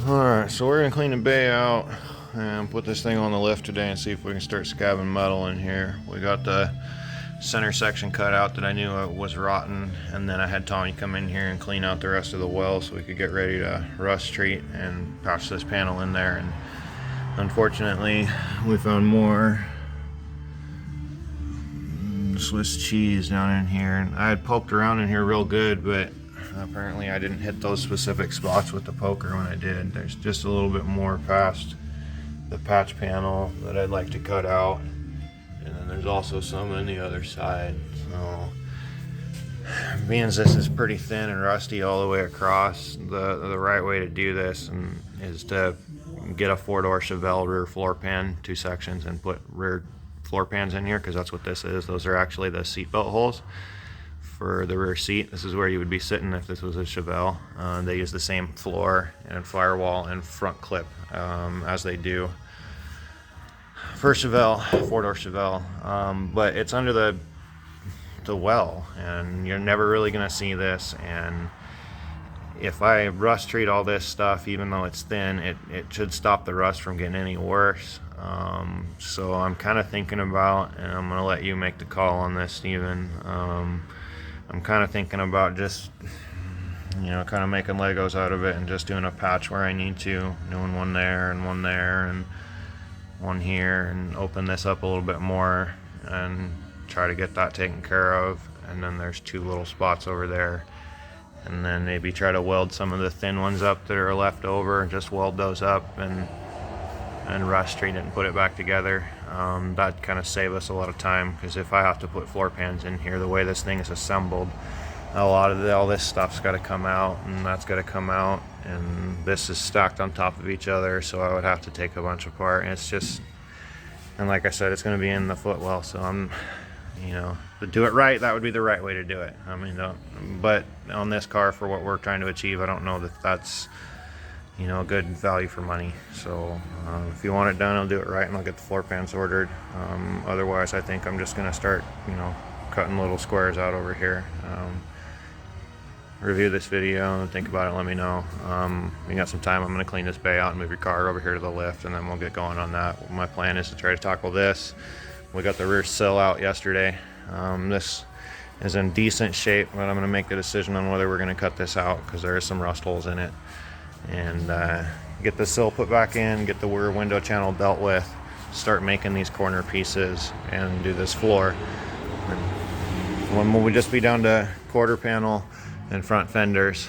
Alright, so we're gonna clean the bay out and put this thing on the lift today and see if we can start scabbing metal in here. We got the center section cut out that I knew it was rotten, and then I had Tommy come in here and clean out the rest of the well so we could get ready to rust treat and patch this panel in there. And unfortunately we found more Swiss cheese down in here, and I had poked around in here real good, but apparently I didn't hit those specific spots with the poker when I did. There's just a little bit more past the patch panel that I'd like to cut out, and then there's also some on the other side. So being as this is pretty thin and rusty all the way across, the right way to do this is to get a 4-door Chevelle rear floor pan, 2 sections, and put rear floor pans in here, because that's what this is. Those are actually the seatbelt holes for the rear seat. This is where you would be sitting if this was a Chevelle. They use the same floor and firewall and front clip as they do for Chevelle, 4-door Chevelle, but it's under the well, and you're never really gonna see this. And if I rust treat all this stuff, even though it's thin, it should stop the rust from getting any worse. So I'm kind of thinking about, and I'm gonna let you make the call on this, Steven. I'm kind of thinking about just, kind of making Legos out of it and just doing a patch where I need to, doing one there and one here, and open this up a little bit more and try to get that taken care of. And then there's 2 little spots over there, and then maybe try to weld some of the thin ones up that are left over, just weld those up and rust treat it and put it back together. That kind of save us a lot of time, because if I have to put floor pans in here, the way this thing is assembled, all this stuff's got to come out, and that's got to come out, and this is stacked on top of each other, so I would have to take a bunch apart. And it's just, and like I said, it's going to be in the footwell, so I'm, to do it right, that would be the right way to do it. I mean, but on this car, for what we're trying to achieve, I don't know that that's a good value for money. So if you want it done, I'll do it right, and I'll get the floor pans ordered. Otherwise, I think I'm just gonna start cutting little squares out over here. Review this video and think about it, let me know. You got some time, I'm gonna clean this bay out and move your car over here to the lift, and then we'll get going on that. My plan is to try to tackle this. We got the rear sill out yesterday. This is in decent shape, but I'm gonna make the decision on whether we're gonna cut this out, because there is some rust holes in it, and get the sill put back in, get the rear window channel dealt with, start making these corner pieces, and do this floor. One will just be down to quarter panel and front fenders,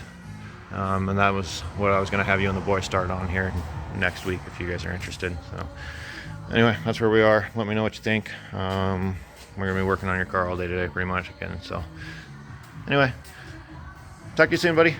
and that was what I was going to have you and the boys start on here next week if you guys are interested. So anyway, that's where we are. Let me know what you think. We're going to be working on your car all day today pretty much again. So anyway, talk to you soon, buddy.